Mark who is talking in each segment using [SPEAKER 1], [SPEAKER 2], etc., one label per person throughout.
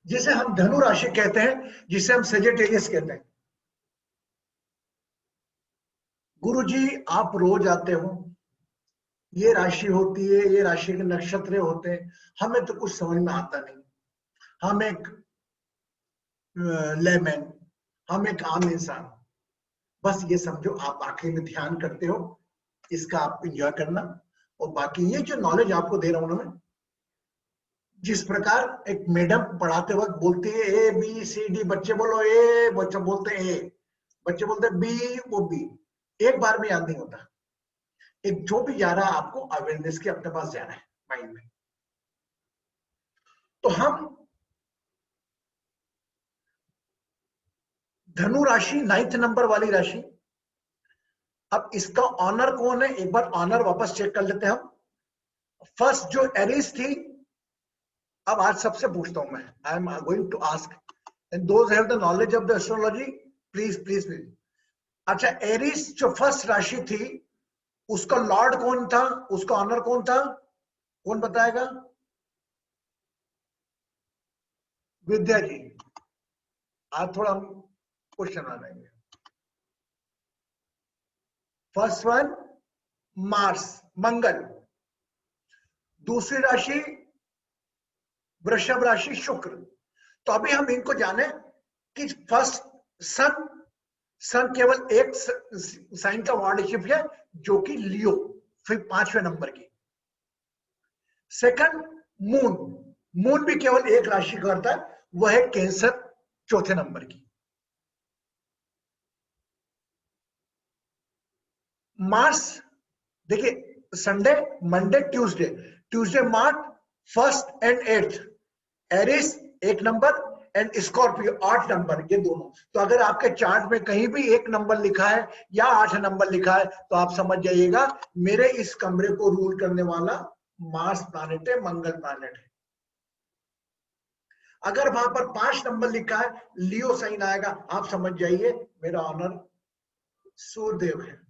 [SPEAKER 1] जिसे हम धनु राशि कहते हैं, जिसे हम सेजिटेरियस कहते हैं। गुरुजी आप रोज आते हो, ये राशि होती है, ये राशि के नक्षत्र होते हैं, हमें तो कुछ समझ में आता नहीं। हम एक लेमैन, हम एक आम इंसान। बस ये समझो आप आखिरी में ध्यान करते हो, इसका आप एंजॉय करना। और बाकी ये जो नॉलेज आपको दे रहा हूं ना मैं, जिस प्रकार एक मैडम पढ़ाते वक्त बोलती है ए बी सी डी, बच्चे बोलो ए, बच्चे बोलते हैं ए, बच्चे बोलते हैं बी, वो बी, एक बार में याद नहीं होता। एक जो भी जा रहा है आपको अवेयरनेस के अपने पास जाना है माइंड में। तो हम धनु राशि 9th नंबर वाली राशि। अब इसका ऑनर कौन है, एक बार ऑनर वापस चेक कर लेते हैं हम। फर्स्ट जो एरीज थी, अब आज सबसे पूछता हूं मैं, I am going to ask and those have the knowledge of the astrology, please please please. अच्छा, एरीज जो फर्स्ट राशि थी, उसका लॉर्ड कौन था, उसका ऑनर कौन था, कौन बताएगा? विद्या जी। आज थोड़ा हम क्वेश्चन आ रहे हैं। फर्स्ट वन मार्स, मंगल। दूसरी राशि वृषभ राशि, शुक्र। तो अभी हम इनको जाने कि फर्स्ट सन, सन केवल एक साइन का वार्डशिप है जो कि लियो, फिर 5वें नंबर की। सेकंड मून, मून भी केवल एक राशि करता है, वह है कैंसर, चौथे नंबर की। मार्स देखिए, Sunday Monday Tuesday, Tuesday March first and 8th, Aries 1 number and Scorpio 8 number, ये दोनों। तो अगर आपके चार्ट में कहीं भी 1 नंबर लिखा है या 8 नंबर लिखा है, तो आप समझ जाइएगा मेरे इस कमरे को रूल करने वाला मार्स प्लैनेट है, मंगल प्लैनेट है। अगर वहां पर 5 नंबर लिखा है, लियो साइन आएगा, आप समझ जाइए मेरा ऑनर सूर्यदेव है।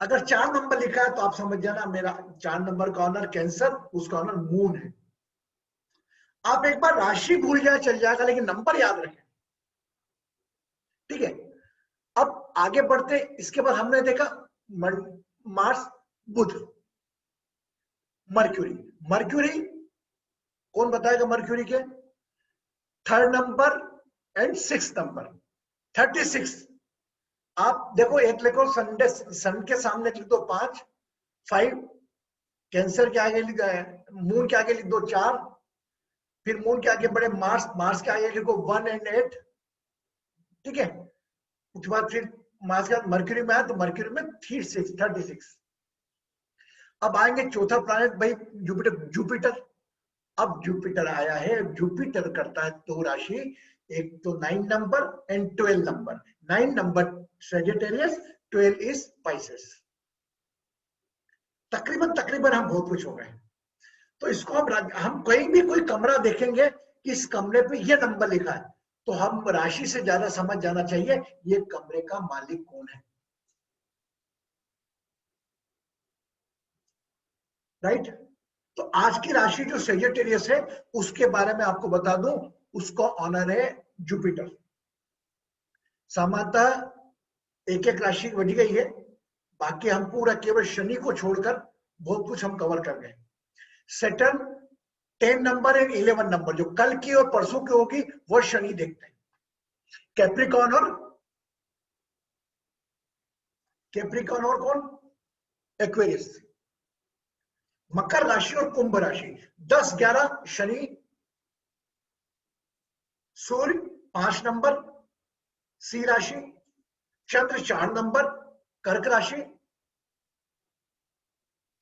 [SPEAKER 1] अगर 4 नंबर लिखा है, तो आप समझ जाना मेरा 4 नंबर का ऑनर कैंसर, उसका ऑनर मून है। आप एक बार राशि भूल जाए चल जाएगा, लेकिन नंबर याद रखें, ठीक है? अब आगे बढ़ते, इसके बाद हमने देखा मार्स, बुध, मर्क्यूरी। मर्क्यूरी कौन बताएगा? मर्क्यूरी के 3rd number and 6th number, 36। आप देखो, एक लिखो संडे, सन के सामने लिख दो 5, 5, कैंसर के आगे लिख, मून के आगे लिख दो 4, फिर मून के आगे बढ़े मार्स, मार्स के आगे लिखो 1 एंड 8, ठीक है? उसके बाद फिर मार्स के बाद मर्क्यूरी में आया, तो मर्क्यूरी में 36। अब आएंगे चौथा प्लैनेट भाई, जुपिटर। जुपिटर, अब जुपिटर आया है, जुपिटर करता है 2 राशि, एक तो 9 number and 12 number. 9 number Sagittarius, 12 is spices. तकरीबन तकरीबन हम बहुत कुछ हो गए। तो इसको हम कहीं भी कोई कमरा देखेंगे कि इस कमरे पे ये नंबर लिखा है, तो हम राशि से ज्यादा समझ जाना चाहिए ये कमरे का मालिक कौन है, राइट? तो आज की राशि जो सेजिटेरियस है, उसके बारे में आपको बता दूं, उसका ऑनर है जुपिटर। सामान्यतः एक एक राशि बढ़ गई है, बाकी हम पूरा केवल शनि को छोड़कर बहुत कुछ हम कवर कर गए। सेटर्न 10 नंबर एंड 11 नंबर, जो कल की और परसों की होगी, वो शनि देखते हैं। कैप्रिकॉर्न और कौन? एक्वेरियस। मकर राशि और कुंभ राशि 10 11 शनि, सूर्य 5 नंबर सी राशि, चंद्र 4 नंबर कर्क राशि,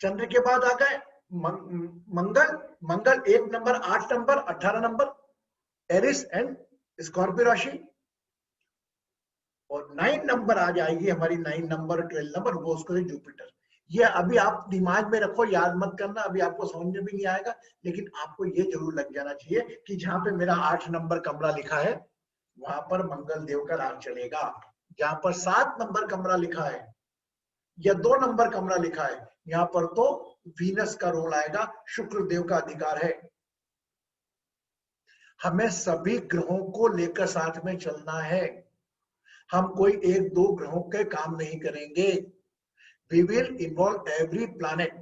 [SPEAKER 1] चंद्र के बाद आ गए Mangal, Mangal 1 number 8 number 18 number Aries and Scorpio राशि। और 9 नंबर आ जाएगी हमारी, 9 नंबर 12 नंबर, वो उसको जुपिटर। ये अभी आप दिमाग में रखो, याद मत करना, अभी आपको समझ में भी नहीं आएगा, लेकिन आपको ये जरूर लग जाना चाहिए कि जहां पे मेरा 8 नंबर कमरा लिखा है, वहां पर मंगल देव का राज चलेगा। जहां पर 7 नंबर कमरा लिखा है या 2 नंबर कमरा लिखा है, यहां पर तो वीनस का रोल आएगा, शुक्र देव का अधिकार है। हमें सभी ग्रहों को लेकर साथ में चलना है। हम कोई एक दो ग्रहों के काम नहीं करेंगे। We will involve every planet.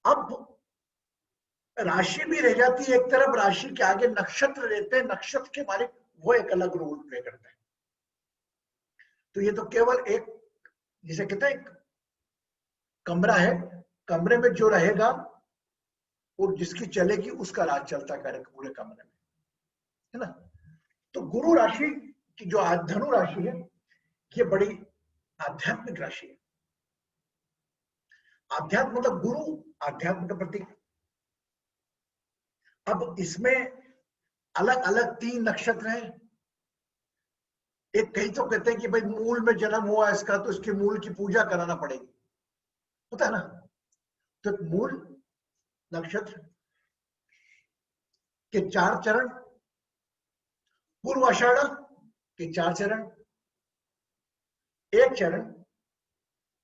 [SPEAKER 1] अब राशि भी रह जाती है एक तरफ, राशि के आगे नक्षत्र रहते हैं, नक्षत्र के मालिक वो एक अलग रोल प्ले करते हैं। तो ये तो केवल एक, जिसे कहते हैं कमरा है, कमरे में जो रहेगा और जिसकी चलेगी उसका राज चलता करेगा पूरे कमरे में, है ना। तो गुरु राशि की जो धनु राशि है, ये बड़ी आध्यात्मिक राशि है। आध्यात्म मतलब गुरु, आध्यात्म का प्रतीक। अब इसमें अलग अलग 3 नक्षत्र हैं। एक कई तो कहते हैं कि भाई मूल में जन्म हुआ इसका, तो इसके मूल की पूजा कराना पड़ेगी, होता है ना। तो मूल नक्षत्र के 4 चरण, पूर्वाषाढ़ के 4 चरण, एक चरण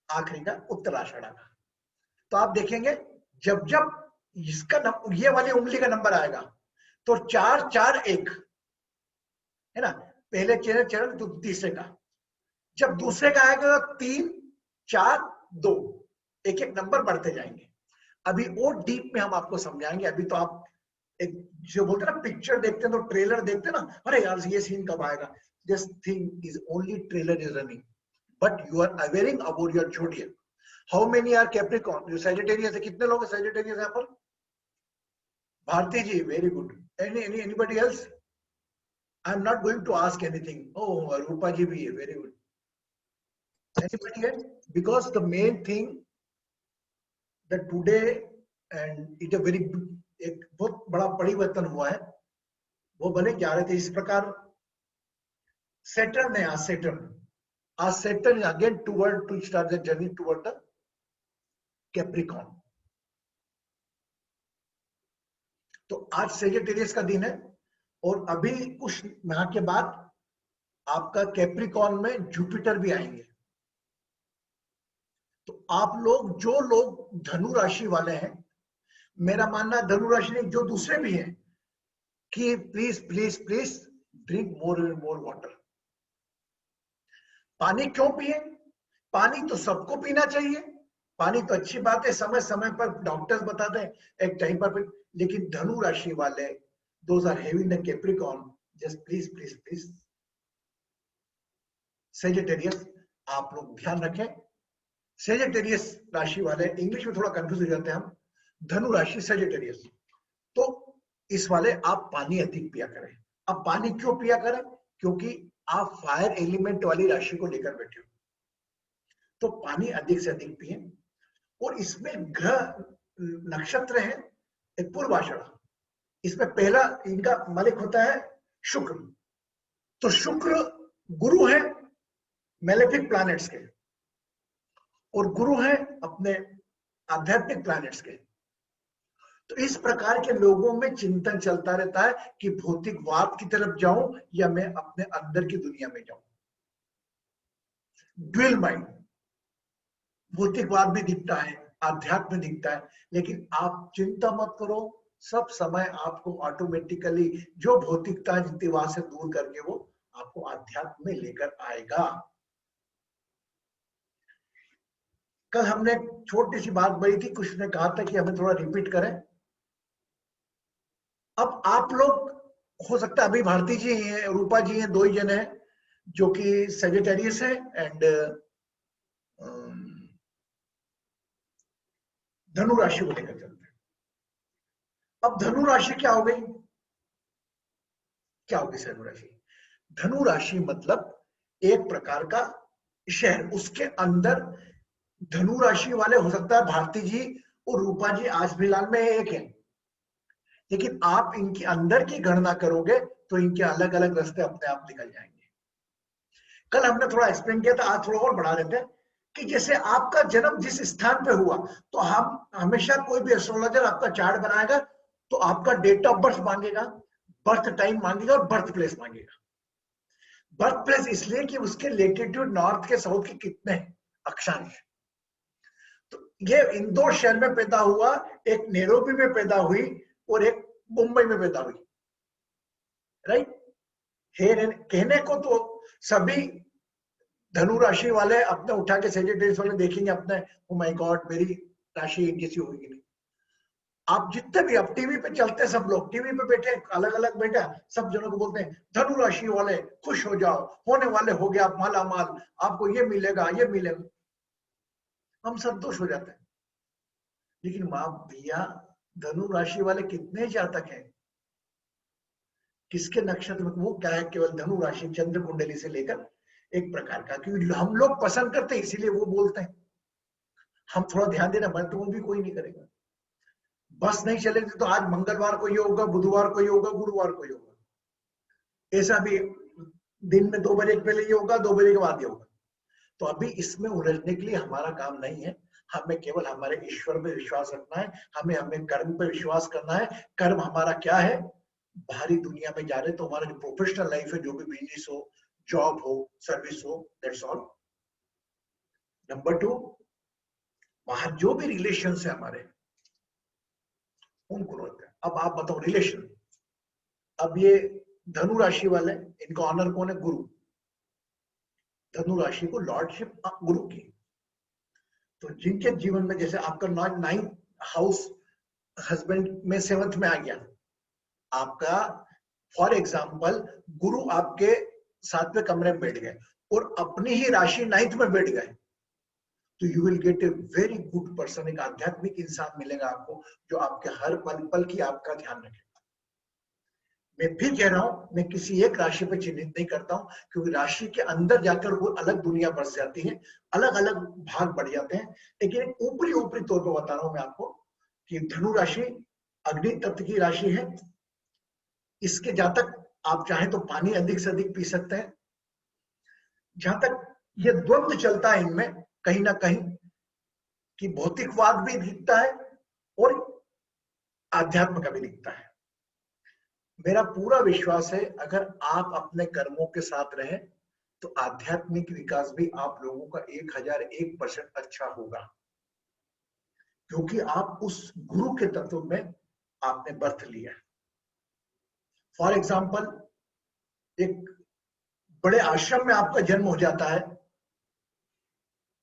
[SPEAKER 1] आखिरी का उत्तराषाढ़ का। तो आप देखेंगे जब जब इसका ये वाली उंगली का नंबर आएगा तो 4 4 1 है ना, पहले चरण तो तीसरे का। जब दूसरे का आएगा 3 4 2, एक एक नंबर बढ़ते जाएंगे। अभी और डीप में हम आपको समझाएंगे। अभी तो आप एक जो बोलते हैं ना, पिक्चर देखते हैं तो ट्रेलर देखते हैं ना, अरे यार ये सीन कब आएगा। This thing is only trailer is running, but you are awaring about your zodiac. How many are Capricorn? जो सैजिटेरियस है, कितने लोग हैं सैजिटेरियस यहाँ पर? Bharti ji, very good. Anybody else? I am not going to ask anything. Oh, Rupa ji भी है, very good. Anybody else? Because the main thing that today and it a very एक बहुत बड़ा परिवर्तन हुआ है, वो बने जा रहे थे इस प्रकार। Saturn है, आज Saturn again toward to start the journey toward the Capricorn। तो आज सेजिटेरियस का दिन है और अभी कुछ माह के बाद आपका कैप्रिकॉर्न में जुपिटर भी आएंगे। तो आप लोग, जो लोग धनु राशि वाले हैं, मेरा मानना धनु राशि नहीं, जो दूसरे भी हैं, कि please please please drink more and more water. पानी क्यों पिए? पानी तो सबको पीना चाहिए, पानी तो अच्छी बात है, समय समय पर डॉक्टर्स बताते हैं एक टाइम पर, लेकिन धनु राशि वाले, those are having the Capricorn, just please please please. Sagittarius आप लोग ध्यान रखें। सेजिटेरियस राशि वाले, इंग्लिश में थोड़ा कंफ्यूज हो जाते हैं हम, धनु राशि सेजिटेरियस, तो इस वाले आप पानी अधिक पिया करें। अब पानी क्यों पिया करें? क्योंकि आप फायर एलिमेंट वाली राशि को लेकर बैठे हो, तो पानी अधिक से अधिक पिए। और इसमें ग्रह नक्षत्र है एक पूर्वाषाढ़, इसमें पहला इनका मालिक होता है शुक्र। तो शुक्र गुरु है मैलेफिक प्लैनेट्स के, और गुरु है अपने आध्यात्मिक प्लैनेट्स के। तो इस प्रकार के लोगों में चिंतन चलता रहता है कि भौतिकवाद की तरफ जाऊं या मैं अपने अंदर की दुनिया में जाऊं। ड्यूअल माइंड, भौतिकवाद भी दिखता है, आध्यात्म दिखता है, लेकिन आप चिंता मत करो, सब समय आपको ऑटोमेटिकली जो भौतिकता जितवा से दूर करके वो आपको आध्यात्म में लेकर आएगा। कल हमने छोटी सी बात बोली थी, कुछ ने कहा था कि हमें थोड़ा रिपीट करें। अब आप लोग, हो सकता है अभी भारती जी हैं, रूपा जी हैं, 2 ही जन हैं जो कि सेजिटेरियस है एंड धनु राशि को लेकर चलते हैं। अब धनु राशि क्या हो गई? क्या होगी धनु राशि? धनु राशि मतलब एक प्रकार का शहर, उसके अंदर धनु राशि वाले, हो सकता है भारती जी और रूपा जी आज फिलहाल में एक है, लेकिन आप इनके अंदर की गणना करोगे तो इनके अलग अलग रास्ते अपने आप निकल जाएंगे। कल हमने थोड़ा एक्सप्लेन किया था, आज थोड़ा और बढ़ा देते हैं कि जैसे आपका जन्म जिस स्थान पे हुआ, तो हम हमेशा, कोई भी एस्ट्रोलॉजर आपका चार्ट बनाएगा तो आपका डेट ऑफ बर्थ मांगेगा, बर्थ टाइम मांगेगा और बर्थ प्लेस मांगेगा। बर्थ प्लेस इसलिए कि उसके लेटिट्यूड नॉर्थ के साउथ के कितने अक्षांश। तो ये इंदौर शहर में पैदा हुआ, एक नैरोबी में पैदा हुई और एक मुंबई में पैदा हुई, राइट। कहने को तो सभी धनु राशि वाले अपने उठा के सेजिटेरियस वाले देखेंगे अपने, ओ माय गॉड मेरी राशि जैसी होगी नहीं। आप जितने भी अब टीवी पे चलते हैं, सब लोग टीवी पे बैठे अलग अलग बैठे, सब जनों को बोलते हैं धनु राशि वाले खुश हो जाओ, होने वाले हो गया आप माला माल, आपको ये मिलेगा ये मिलेगा, हम संतुष्ट हो जाते हैं। लेकिन मां भैया धनु राशि वाले कितने जातक हैं, किसके नक्षत्र में, वो क्या है, केवल धनु राशि चंद्र कुंडली से लेकर एक प्रकार का, क्योंकि हम लोग पसंद करते हैं इसीलिए वो बोलते हैं। हम थोड़ा ध्यान देना, मैं तो वो भी कोई नहीं करेगा। बस नहीं चलेगी तो आज मंगलवार को ये होगा, बुधवार को ये होगा, गुरुवार को ये होगा, ऐसा भी दिन में 2 बजे पहले ये होगा, 2 बजे के बाद ये होगा। तो अभी इसमें उलझने के लिए हमारा काम नहीं है, हमें केवल हमारे ईश्वर पे विश्वास रखना है, हमें कर्म पे विश्वास करना है। कर्म हमारा क्या है, बाहरी दुनिया में जा रहे तो हमारा जो प्रोफेशनल लाइफ है, जो भी बिजनेस हो, जॉब हो, सर्विस हो, दैट्स ऑल। नंबर 2, बाहर जो भी रिलेशन है हमारे, उनको रोकते हैं। अब आप बताओ रिलेशन, अब ये धनु राशि वाले, इनका ऑनर कौन है, गुरु। धनु राशि को लॉर्डशिप गुरु की, तो जिनके जीवन में जैसे आपका 9th हाउस हस्बैंड में 7th में आ गया आपका, फॉर एग्जाम्पल गुरु आपके 7वें कमरे में बैठ गए और अपनी ही राशि 9th में बैठ गए, तो you will get a very good person, एक आध्यात्मिक इंसान मिलेगा आपको, जो आपके हर पल पल की आपका ध्यान रखेगा। मैं फिर कह रहा हूं, मैं किसी एक राशि पर चिन्हित नहीं करता हूं, क्योंकि राशि के अंदर जाकर वो अलग दुनिया बस जाती है, अलग अलग भाग बढ़ जाते हैं। लेकिन ऊपरी ऊपरी तौर पर बता रहा हूं मैं आपको कि धनु राशि अग्नि तत्व की राशि है। इसके जातक आप चाहे तो पानी अधिक से अधिक पी सकते हैं। जहां तक ये द्वंद्व चलता है इनमें कहीं ना कहीं कि भौतिकवाद भी दिखता है और आध्यात्म का भी दिखता है। मेरा पूरा विश्वास है अगर आप अपने कर्मों के साथ रहें तो आध्यात्मिक विकास भी आप लोगों का 1001% अच्छा होगा, क्योंकि आप उस गुरु के तत्व में आपने बर्थ लिया है। फॉर एग्जाम्पल एक बड़े आश्रम में आपका जन्म हो जाता है,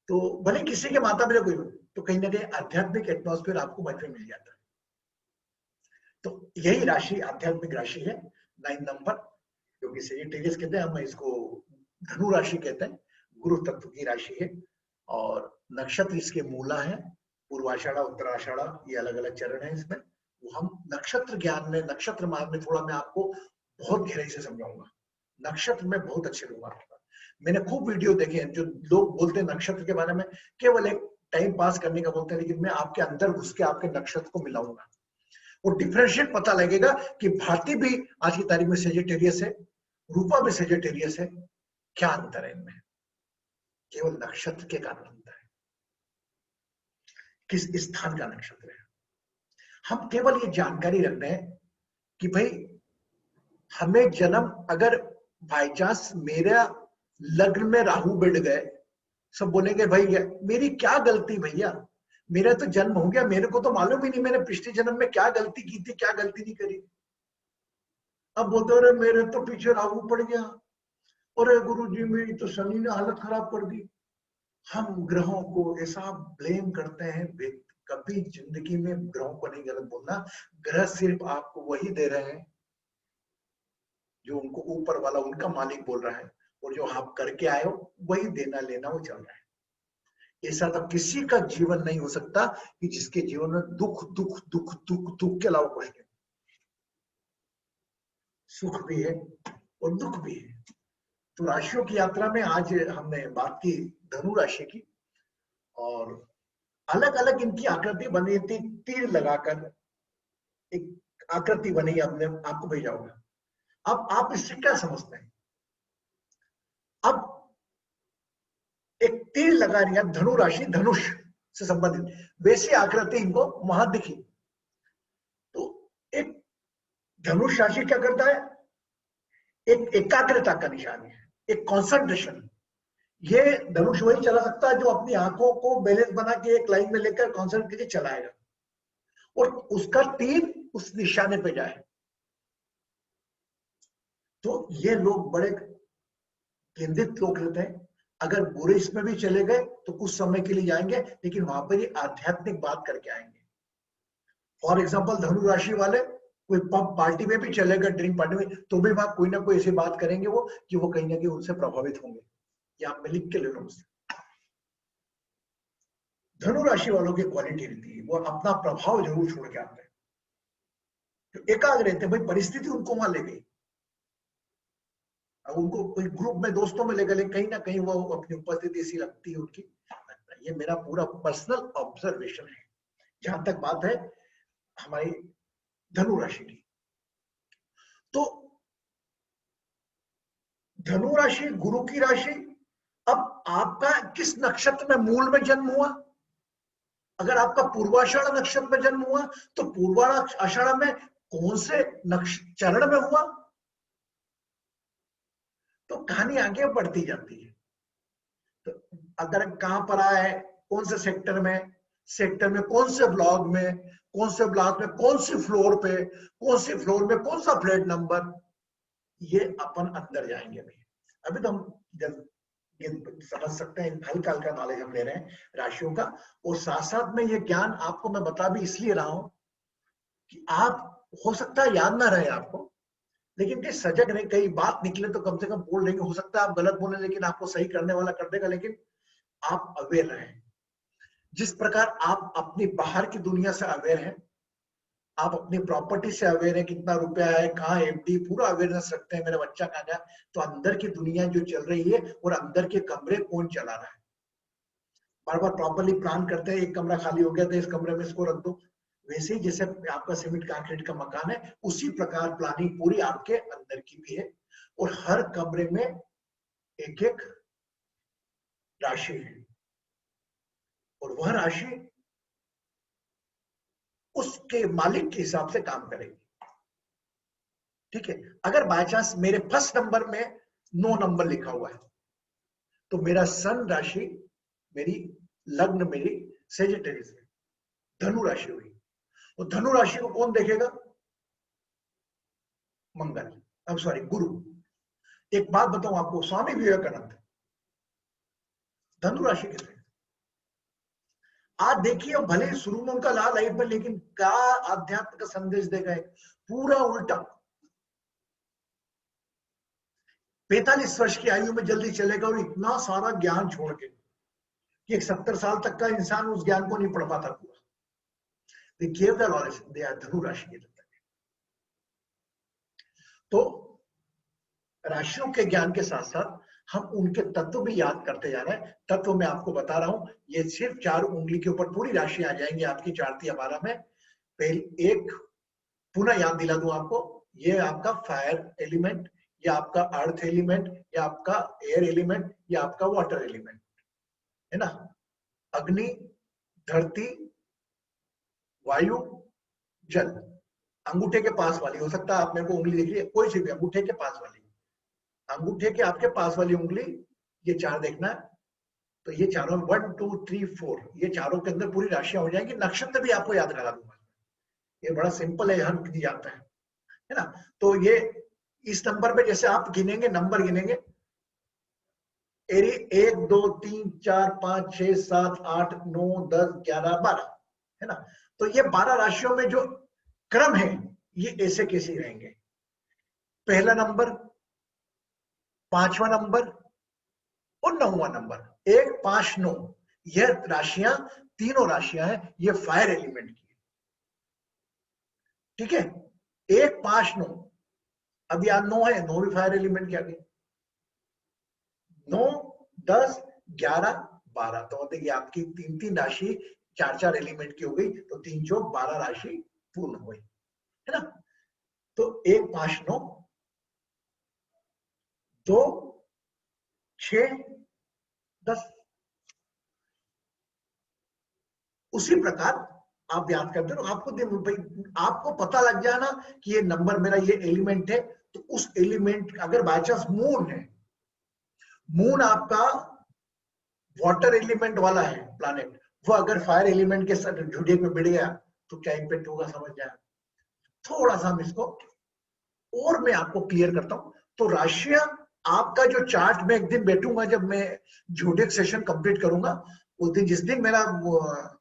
[SPEAKER 1] तो भले किसी के माता पिता कोई, तो कहीं ना कहीं आध्यात्मिक एटमॉस्फेयर आपको बचपन में मिल जाता है। तो यही राशि आध्यात्मिक राशि है 9 नंबर, क्योंकि सेजिटेरियस कहते हैं, हम इसको धनु राशि कहते हैं, गुरु तत्व की राशि है। और नक्षत्र इसके मूला है, पूर्वाषाढ़ा उत्तराषाढ़ा, ये अलग अलग चरण है इसमें। वो हम नक्षत्र ज्ञान में, नक्षत्र मार्ग में थोड़ा मैं आपको बहुत गहराई से समझाऊंगा, नक्षत्र में बहुत अच्छे लोग आपका। मैंने खूब वीडियो देखे हैं, जो लोग बोलते हैं नक्षत्र के बारे में केवल एक टाइम पास करने का बोलते हैं, लेकिन मैं आपके अंदर घुस के आपके नक्षत्र को मिलाऊंगा और डिफरेंशिएट पता लगेगा कि भारती भी आज की तारीख में सेजिटेरियस है, रूपा भी सेजिटेरियस है, क्या अंतर है इनमें, केवल नक्षत्र के कारण अंतर है, किस स्थान का नक्षत्र है। हम केवल ये जानकारी रख रहे हैं कि भाई हमें जन्म, अगर बाई चांस मेरा लग्न में राहु बैठ गए, सब बोलेंगे भाई मेरी क्या गलती भैया, मेरा तो जन्म हो गया, मेरे को तो मालूम ही नहीं मैंने पिछले जन्म में क्या गलती की थी, क्या गलती नहीं करी। अब बोलते रहे मेरे तो पीछे राहु पड़ गया, और गुरुजी मेरी तो शनि ने हालत खराब कर दी। हम ग्रहों को ऐसा ब्लेम करते हैं, कभी जिंदगी में ग्रहों को नहीं गलत बोलना, ग्रह सिर्फ आपको वही दे रहे हैं जो उनको ऊपर वाला उनका मालिक बोल रहा है, और जो आप करके आए हो वही देना लेना वो चल रहा है। ऐसा तो किसी का जीवन नहीं हो सकता कि जिसके जीवन में दुख दुख दुख दुख दुख के अलावा कुछ नहीं, सुख भी है और दुख भी है। तो राशियों की यात्रा में आज हमने बात की धनु राशि की, और अलग अलग इनकी आकृति बनी थी, तीर लगाकर एक आकृति बनी, हमने आपको भेजा होगा। अब आप इससे क्या समझते हैं, अब एक तीर लगा रही धनु राशि, धनुष से संबंधित वैसी आकृति इनको वहां दिखी। तो एक धनुष राशि क्या करता है, एक एकाग्रता का निशान है, एक कॉन्सेंट्रेशन। ये धनुष वही चला सकता है जो अपनी आंखों को बैलेंस बना के एक लाइन में लेकर कॉन्सेंट्रेट करके चलाएगा, और उसका तीर उस निशाने पे जाए। तो ये लोग बड़े केंद्रित लोग रहते हैं। अगर बुरे इसमें भी चले गए तो कुछ समय के लिए जाएंगे, लेकिन वहां पर ये आध्यात्मिक बात करके आएंगे। फॉर एग्जाम्पल धनु राशि वाले कोई पब पार्टी में भी चले गए, ड्रिंक पार्टी में, तो भी वहां कोई ना कोई ऐसी बात करेंगे वो कि वो कहीं ना कहीं उनसे प्रभावित होंगे। ये आप में लिख के ले लो मुझसे। धनु राशि वालों की क्वालिटी रहती है वो अपना प्रभाव जरूर छोड़ के आते हैं। तो एकाग्र रहते हैं, भाई परिस्थिति उनको वहां ले गई, अब उनको कोई ग्रुप में दोस्तों में ले गए, कहीं ना कहीं वो अपनी उपस्थिति ऐसी लगती है उनकी। ये मेरा पूरा पर्सनल ऑब्जर्वेशन है जहां तक बात है हमारी धनु राशि की। तो धनु राशि गुरु की राशि। अब आपका किस नक्षत्र में मूल में जन्म हुआ? अगर आपका पूर्वाषाढ़ नक्षत्र में जन्म हुआ तो पूर्वाषाढ़ में कौन से चरण में हुआ? तो कहानी आगे बढ़ती जाती है। तो अगर कहां पर आए, कौन से सेक्टर में कौन से ब्लॉक में, कौन से ब्लॉक में कौन सी फ्लोर पे, कौन सी फ्लोर में कौन सा फ्लैट नंबर, ये अपन अंदर जाएंगे। अभी तो हम समझ सकते हैं, हल्का हल्का नॉलेज हम ले रहे हैं राशियों का। और साथ साथ में ये ज्ञान आपको मैं बता भी इसलिए रहा हूं कि आप, हो सकता है याद ना रहे आपको, लेकिन कहीं सजग रहे, कई बात निकले तो कम से कम बोल देंगे। हो सकता है आप गलत बोले, लेकिन आपको सही करने वाला कर देगा, लेकिन आप अवेयर रहें। जिस प्रकार आप अपनी बाहर की दुनिया से अवेयर हैं, आप अपनी प्रॉपर्टी से अवेयर है, कितना रुपया है, कहाँ एफडी, पूरा अवेयरनेस रखते हैं, मेरा बच्चा कहाँ गया, तो अंदर की दुनिया जो चल रही है और अंदर के कमरे कौन चला रहा है, बार बार प्रॉपरली प्लान करते हैं। एक कमरा खाली हो गया तो इस कमरे में इसको रख दो। वैसे ही जैसे आपका सीमेंट कंक्रीट का मकान है, उसी प्रकार प्लानिंग पूरी आपके अंदर की भी है। और हर कमरे में एक एक राशि है, और वह राशि उसके मालिक के हिसाब से काम करेगी। ठीक है, अगर बाय चांस मेरे फर्स्ट नंबर में 9 नंबर लिखा हुआ है, तो मेरा सन राशि, मेरी लग्न मेरी सेजिटेरियस में धनु राशि हुई। तो धनु राशि को कौन देखेगा? मंगल, अब सॉरी गुरु। एक बात बताऊं आपको, स्वामी विवेकानंद धनु राशि के थे। आज देखिए, भले ही शुरू में उनका लाल लाइफ में, लेकिन क्या आध्यात्म का संदेश दे गए, पूरा उल्टा। 45 वर्ष की आयु में जल्दी चलेगा और इतना सारा ज्ञान छोड़ के कि एक 70 साल तक का इंसान उस ज्ञान को नहीं पढ़ पाता पूरा। धनु राशि के। तो राशियों के ज्ञान के साथ साथ हम उनके तत्व भी याद करते जा रहे हैं। तत्व मैं आपको बता रहा हूं, ये सिर्फ 4 उंगली के ऊपर पूरी राशि आ जाएंगी आपकी 4 या 12 में। पहले एक पुनः याद दिला दूं आपको, ये आपका फायर एलिमेंट, ये आपका अर्थ एलिमेंट, ये आपका एयर एलिमेंट, ये आपका वाटर एलिमेंट है ना। अग्नि, धरती, वायु, जल। अंगूठे के पास वाली, हो सकता है आप मेरे को उंगली देख रही है, कोई सी भी अंगूठे के पास वाली, अंगूठे के आपके पास वाली उंगली, ये 4 देखना है। तो ये चारों 1 2 3 4, ये चारों के अंदर पूरी राशियां हो जाएंगी। नक्षत्र भी आपको याद करा दूंगा, ये बड़ा सिंपल है, हर गिनी जाता है ना। तो ये इस नंबर पे जैसे आप गिनेंगे, नंबर गिनेंगे, 1 2 3 4 5 6 7 8 9 10 11 12 है ना। तो ये 12 राशियों में जो क्रम है, ये ऐसे कैसे रहेंगे। पहला नंबर, 5वां नंबर और 9वां नंबर, 1 5 9, यह राशियां, तीनों राशियां हैं, ये फायर एलिमेंट की। ठीक है, 1 5 9, अब यहां 9 है, 9 भी फायर एलिमेंट की आ गई। 9 10 11 12, तो देखिए आपकी 3 राशि 4 एलिमेंट की हो गई, तो 3 चौक 12 राशि पूर्ण हो गई है ना। तो 1 5 9 2 6 10। उसी प्रकार आप याद करते हो, आपको पता लग जाए ना कि ये नंबर मेरा ये एलिमेंट है, तो उस एलिमेंट, अगर बाय चांस मून है, मून आपका वाटर एलिमेंट वाला है प्लैनेट, वो अगर फायर एलिमेंट के साथ झुड़े पे भिड़ गया तो क्या इंपैक्ट होगा समझ जाए। थोड़ा सा हम इसको और मैं आपको क्लियर करता हूं। तो राशियां, आपका जो चार्ट में एक दिन बैठूंगा, जब मैं जोडिक सेशन कंप्लीट करूंगा उस दिन, जिस दिन मेरा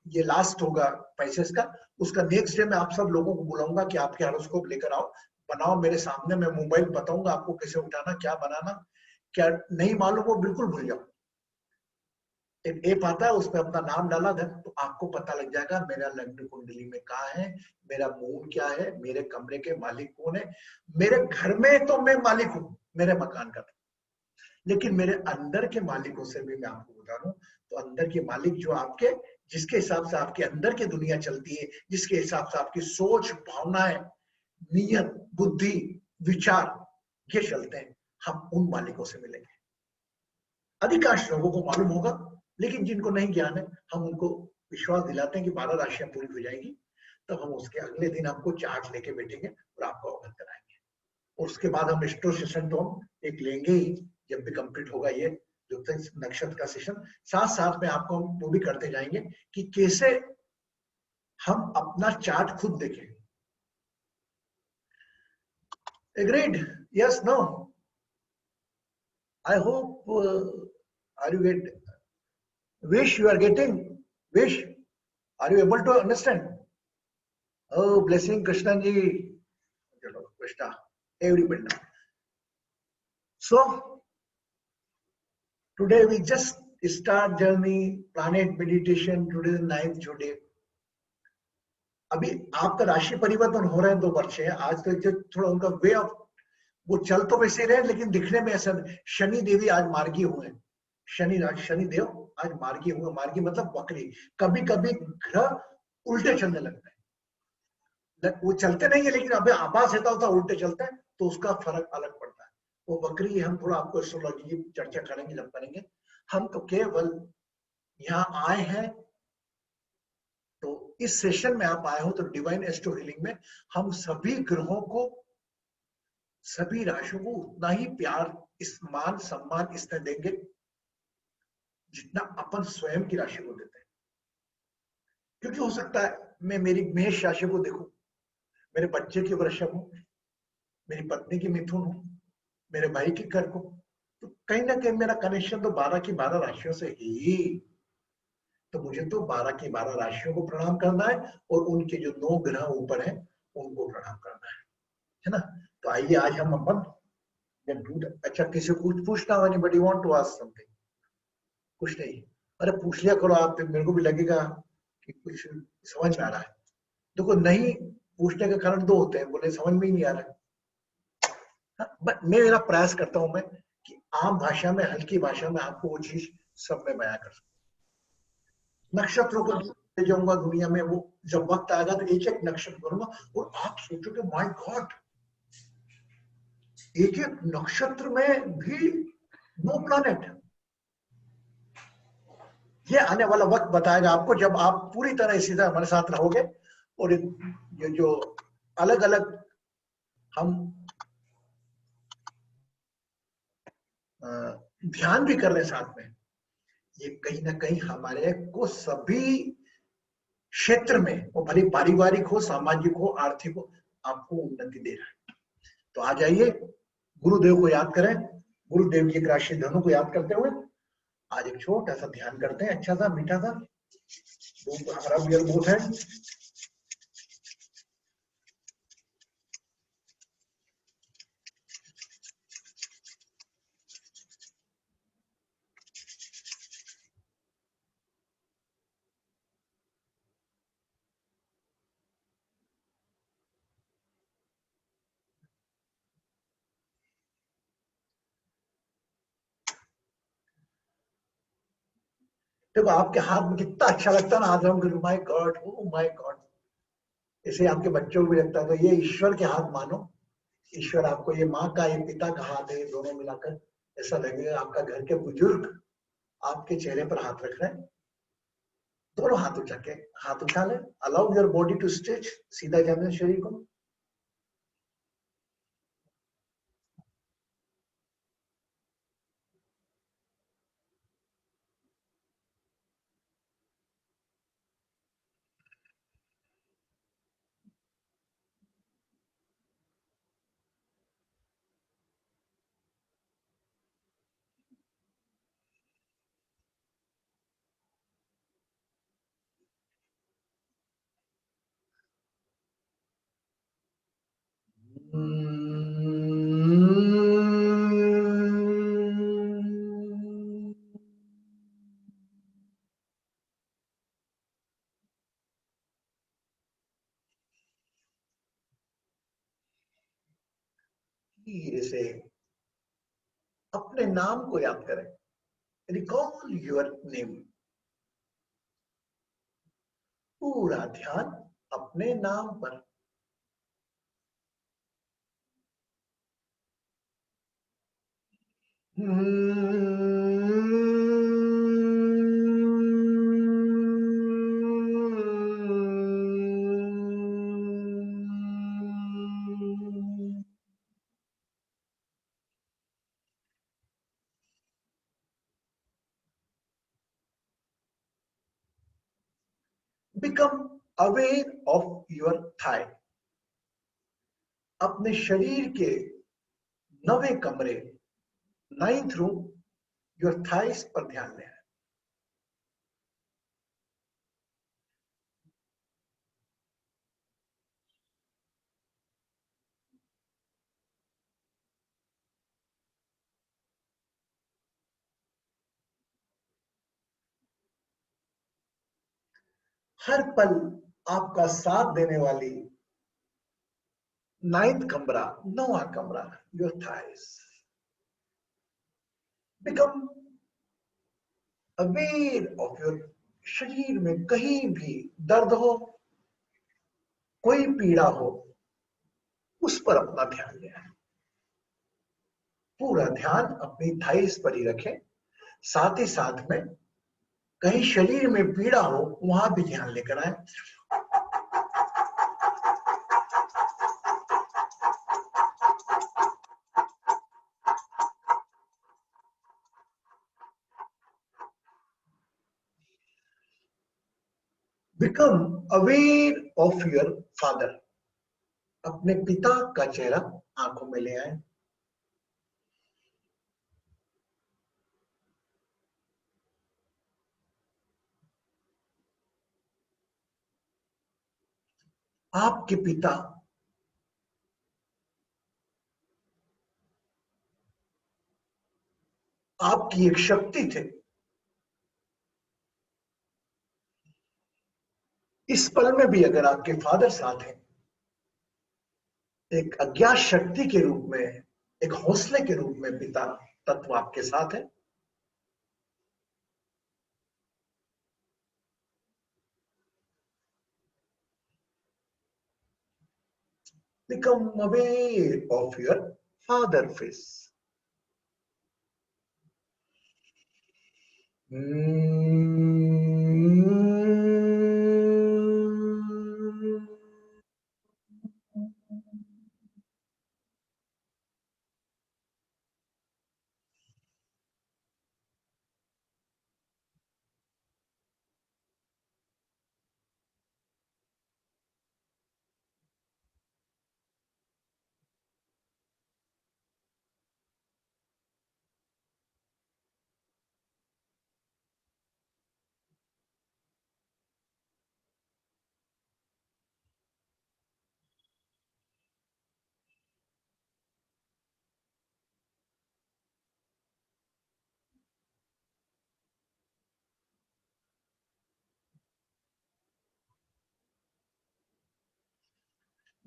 [SPEAKER 1] ये लास्ट होगा पैसेस का, उसका नेक्स्ट डे मैं आप सब लोगों को बुलाऊंगा कि आपके हॉरोस्कोप लेकर आओ, बनाओ मेरे सामने, मैं मोबाइल बताऊंगा आपको कैसे उठाना, क्या बनाना, क्या नहीं मालूम हो बिल्कुल भूल जाओ। एक ऐप आता है, उसमें अपना नाम डाला था तो आपको पता लग जाएगा मेरा लग्न कुंडली में कहाँ है, मेरा मून क्या है, मेरे कमरे के मालिक कौन है। मेरे घर में तो मैं मालिक हूँ मेरे मकान का, लेकिन मेरे अंदर के मालिकों से भी मैं आपको बता दूं, तो अंदर के मालिक जो आपके, जिसके हिसाब से आपके अंदर की दुनिया चलती है, जिसके हिसाब से आपकी सोच, भावनाएं, नियत, बुद्धि, विचार ये चलते हैं, हम उन मालिकों से मिलेंगे। अधिकांश लोगों को मालूम होगा, लेकिन जिनको नहीं ज्ञान है, हम उनको विश्वास दिलाते हैं कि 12 राशियां पूरी हो जाएगी, तब हम उसके अगले दिन आपको चार्ट लेके बैठेंगे और आपको अवगत कराएंगे। और उसके बाद हम स्टोर सेशन तो हम एक लेंगे ही, जब भी कंप्लीट होगा ये जो नक्षत्र का सेशन, साथ साथ में आपको हम वो भी करते जाएंगे कि कैसे हम अपना चार्ट खुद देखें। Agreed? Yes? No? I hope are you get wish, you are getting wish, are you able to understand? Oh, blessing Krishna ji. Chalo, Krishna, everybody now. So today we just start journey planet meditation. Today is 9th July. अभी आपका राशि परिवर्तन हो रहा है 2 वर्ष है आज तक, जो थोड़ा उनका वे ऑफ, वो चल तो वैसे रहे लेकिन दिखने में ऐसा। शनि देवी आज मार्गी हुए हैं, शनि देव आज मार्गी हुए, मार्गी मतलब वक्री। कभी कभी ग्रह उल्टे चलने लगते हैं, वो चलते नहीं है लेकिन अभी आभास रहता होता उल्टे चलते हैं, तो उसका फर्क अलग पड़ता है। वो बकरी हम थोड़ा आपको एस्ट्रोलॉजी की चर्चा करेंगे जब करेंगे। हम तो केवल यहाँ आए हैं, तो इस सेशन में आप आए हो तो डिवाइन एस्ट्रो हीलिंग में हम सभी ग्रहों को, सभी राशियों को उतना ही प्यार, इस मान सम्मान इसने देंगे जितना अपन स्वयं की राशि को देते हैं। क्योंकि हो सकता है मैं मेरी मेष राशि को देखूं, मेरे बच्चे की वृषभ हूं, मेरी पत्नी की मिथुन हूं, मेरे भाई की कर्क हूं, तो कहीं ना कहीं मेरा कनेक्शन तो 12 की 12 राशियों से ही। तो मुझे तो 12 की 12 राशियों को प्रणाम करना है और उनके जो 9 ग्रह ऊपर हैं उनको प्रणाम करना है ना? तो आइए आज हम अपन अच्छा, किसी को कुछ पूछना हो, anybody want to ask something? कुछ नहीं? अरे पूछ लिया करो आप, मेरे को भी लगेगा कि कुछ समझ में आ रहा है। देखो, नहीं पूछने के कारण 2 होते हैं, बोले समझ में ही नहीं आ रहा है। बट मैं मेरा प्रयास करता हूं मैं कि आम भाषा में, हल्की भाषा में आपको वो चीज सब में बयां कर सकूं। नक्षत्रों को ले जाऊंगा दुनिया में, वो जब वक्त आएगा तो एक एक नक्षत्र करूंगा, और आप सोचोगे माय गॉड, एक एक नक्षत्र में भी 9 प्लैनेट। ये आने वाला वक्त बताएगा आपको, जब आप पूरी तरह इसी तरह हमारे साथ रहोगे, और ये जो अलग अलग हम ध्यान भी कर रहे हैं साथ में, ये कहीं ना कहीं हमारे को सभी क्षेत्र में, वो भले पारिवारिक हो, सामाजिक हो, आर्थिक हो, आपको उन्नति दे रहा है। तो आ जाइए, गुरुदेव को याद करें, गुरुदेव की एक राशि धनु को याद करते हुए आज एक छोटा सा ध्यान करते हैं, अच्छा सा मीठा सा। हरा बियर बहुत है। देखो आपके हाथ में कितना अच्छा लगता है ना, आज हम my God, oh my God, ऐसे आपके बच्चों को भी लगता है। तो ये ईश्वर के हाथ मानो, ईश्वर आपको, ये माँ का, ये पिता का हाथ है, ये दोनों मिलाकर ऐसा लगेगा आपका घर के बुजुर्ग आपके चेहरे पर हाथ रख रहे हैं। दोनों हाथ उठा के, हाथ उठा ले, allow your body to stretch, सीधा जाने शरीर को। धीरे से अपने नाम को याद करें। Recall your name. पूरा ध्यान अपने नाम पर। Become aware of your thigh. अपने शरीर के 9वें कमरे, 9th रूम, योर थाइस पर ध्यान दें। हर पल आपका साथ देने वाली 9th कमरा, 9वां कमरा, your thighs. Become aware of your. शरीर में कहीं भी दर्द हो, कोई पीड़ा हो, उस पर अपना ध्यान दें। पूरा ध्यान अपनी थाइस पर ही रखें। साथ ही साथ में कहीं शरीर में पीड़ा हो, वहां भी ध्यान लेकर आए। Become aware of your father. अपने पिता का चेहरा आंखों में ले आए। आपके पिता आपकी एक शक्ति थे। इस पल में भी अगर आपके फादर साथ हैं, एक अज्ञात शक्ति के रूप में, एक हौसले के रूप में पिता तत्व आपके साथ है। Become aware of your father face.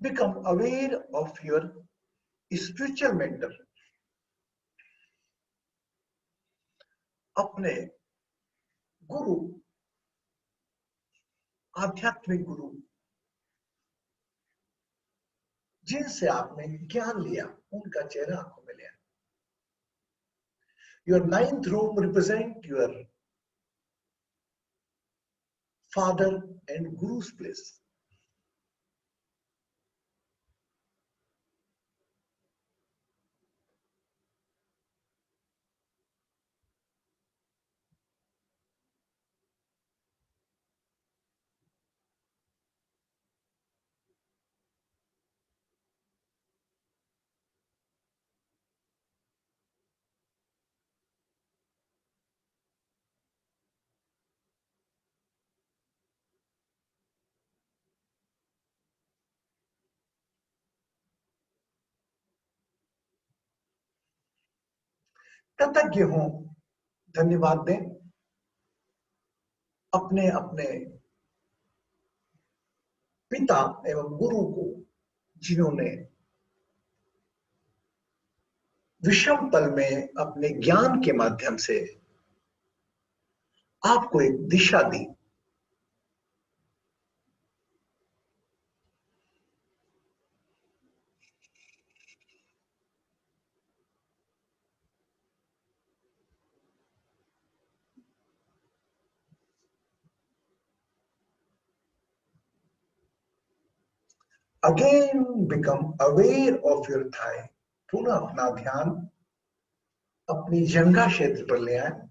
[SPEAKER 1] Become aware of your spiritual mentor. अपने गुरु, आध्यात्मिक गुरु, जिनसे आपने ज्ञान लिया, उनका चेहरा आंखों में लिया। Your 9th room represent your father and guru's place. कृतज्ञ हो, धन्यवाद दें अपने अपने पिता एवं गुरु को, जिन्होंने विषम तल में अपने ज्ञान के माध्यम से आपको एक दिशा दी। Again become aware of your thigh. पुनः अपना ध्यान अपनी जंघा क्षेत्र पर ले आए।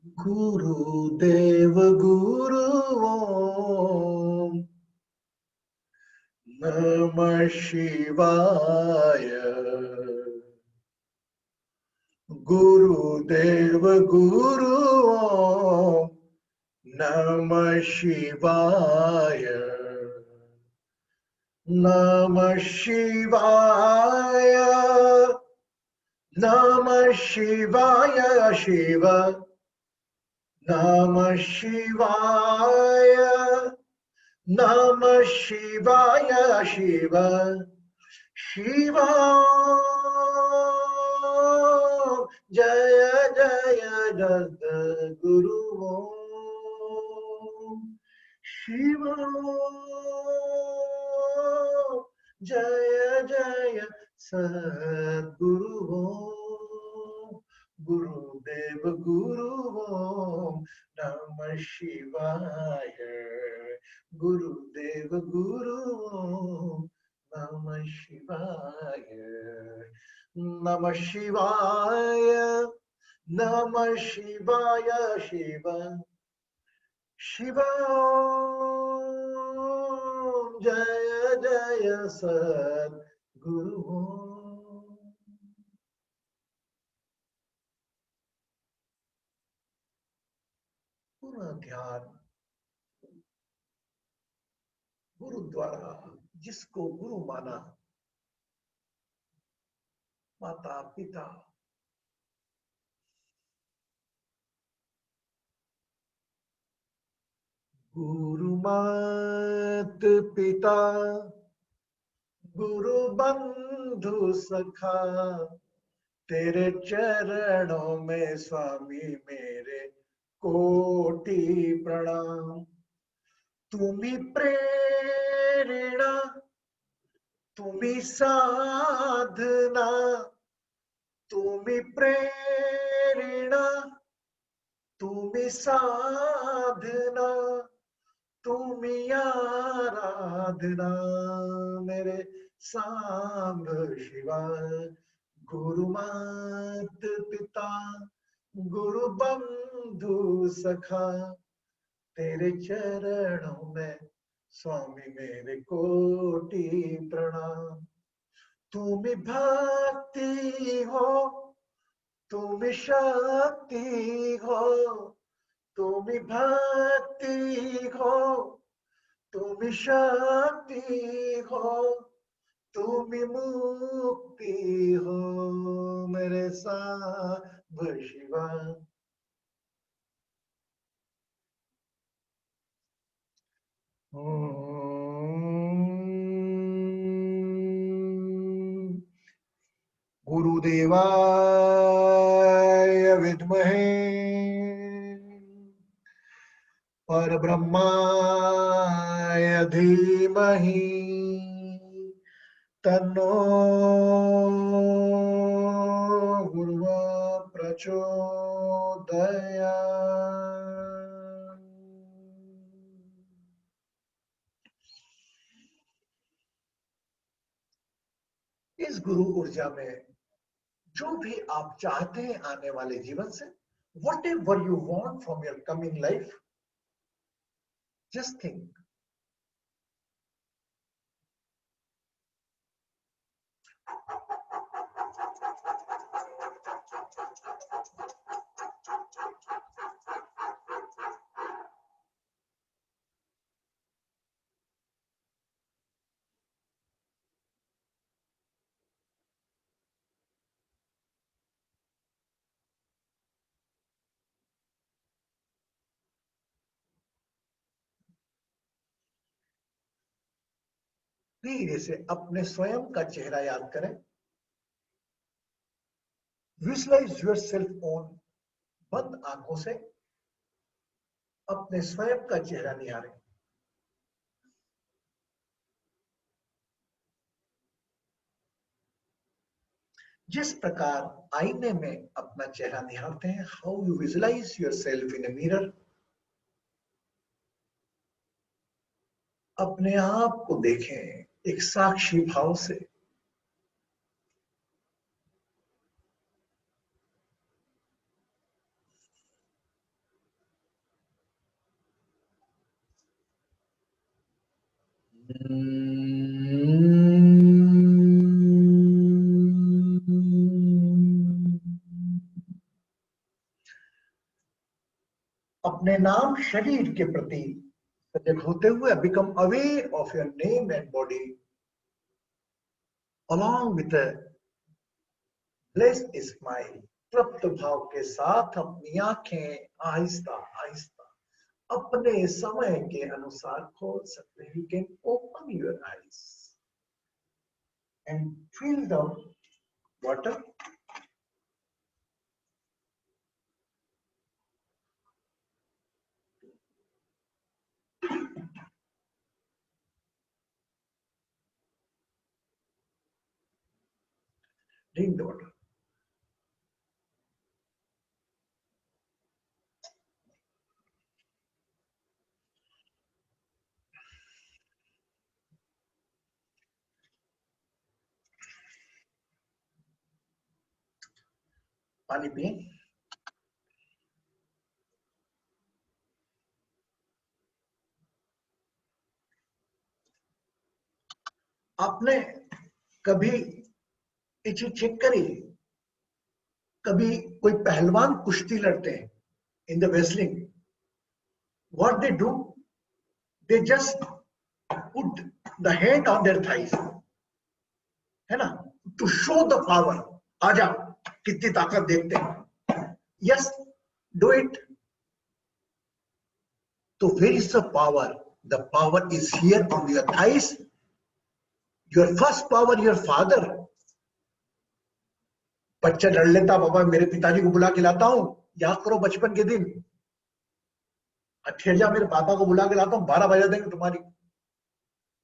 [SPEAKER 1] गुरुदेव गुरु ओम नमः शिवाय। गुरुदेव गुरु ओम नमः शिवाय। नमः शिवाय। नमः शिवाय शिव। नमः शिवाय। नमः शिवाय शिव। शिव जय जय जग गुरु ओम। शिव जय जय सद्गुरु ओम। गुरुदेव गुरु ओम नमः शिवाय। गुरुदेव गुरु ओम नमः शिवाय। नमः शिवाय। नमः शिवाय शिव। शिव जय जय सद्गुरु ओम। पूरा ध्यान गुरु द्वारा जिसको गुरु माना, माता पिता, गुरु मात पिता, गुरु बंधु सखा, तेरे चरणों में स्वामी मेरे कोटि प्रणाम। तुम्ही प्रेरणा, तुम्ही साधना, तुम्ही प्रेरणा, तुम्ही साधना, तुम्ही आराधना, मेरे सांब शिवा, गुरु मात पिता, गुरु बंधु सखा, तेरे चरणों में स्वामी मेरे कोटि प्रणाम। तुम्ही भक्ति हो, तुम्ही शक्ति हो, तुम्ही भक्ति हो, तुम्ही शक्ति हो, तुम्ही मुक्ति हो, मेरे सांब शिवा। गुरुदेवाय विद्महे परब्रह्माय धीमहि तन्नो गुरुः प्रचोदयात्। इस गुरु ऊर्जा में जो भी आप चाहते हैं आने वाले जीवन से, whatever you want from your coming life, just think. धीरे से अपने स्वयं का चेहरा याद करें। विजुअलाइज योरसेल्फ ऑन, बंद आंखों से अपने स्वयं का चेहरा निहारें। जिस प्रकार आईने में अपना चेहरा निहारते हैं, how you visualise yourself in a mirror, अपने आप को देखें एक साक्षी भाव से। अपने नाम शरीर के प्रति सजग होते हुए become aware of your name and body along with a blessed smile। तृप्त भाव के साथ अपनी आंखें आहिस्ता आहिस्ता अपने समय के अनुसार खोल सकते हैं। You can open your eyes and feel the water। Drink the water। पानी पिए। आपने कभी ये चीज चेक करी, कभी कोई पहलवान कुश्ती लड़ते हैं in the wrestling, what they do, they just put the hand on their thighs, है ना, टू शो द पावर। आ जाओ, कितनी ताकत देखते हैं। Yes, do it. तो where is the power? The power is here on your thighs. Your first power, your father. बच्चा लड़ लेता, बाबा मेरे पिताजी को बुला के लाता हूं, याद करो बचपन के दिन। ठहर जा, मेरे पापा को बुला के लाता हूँ, 12 बजा देंगे तुम्हारी।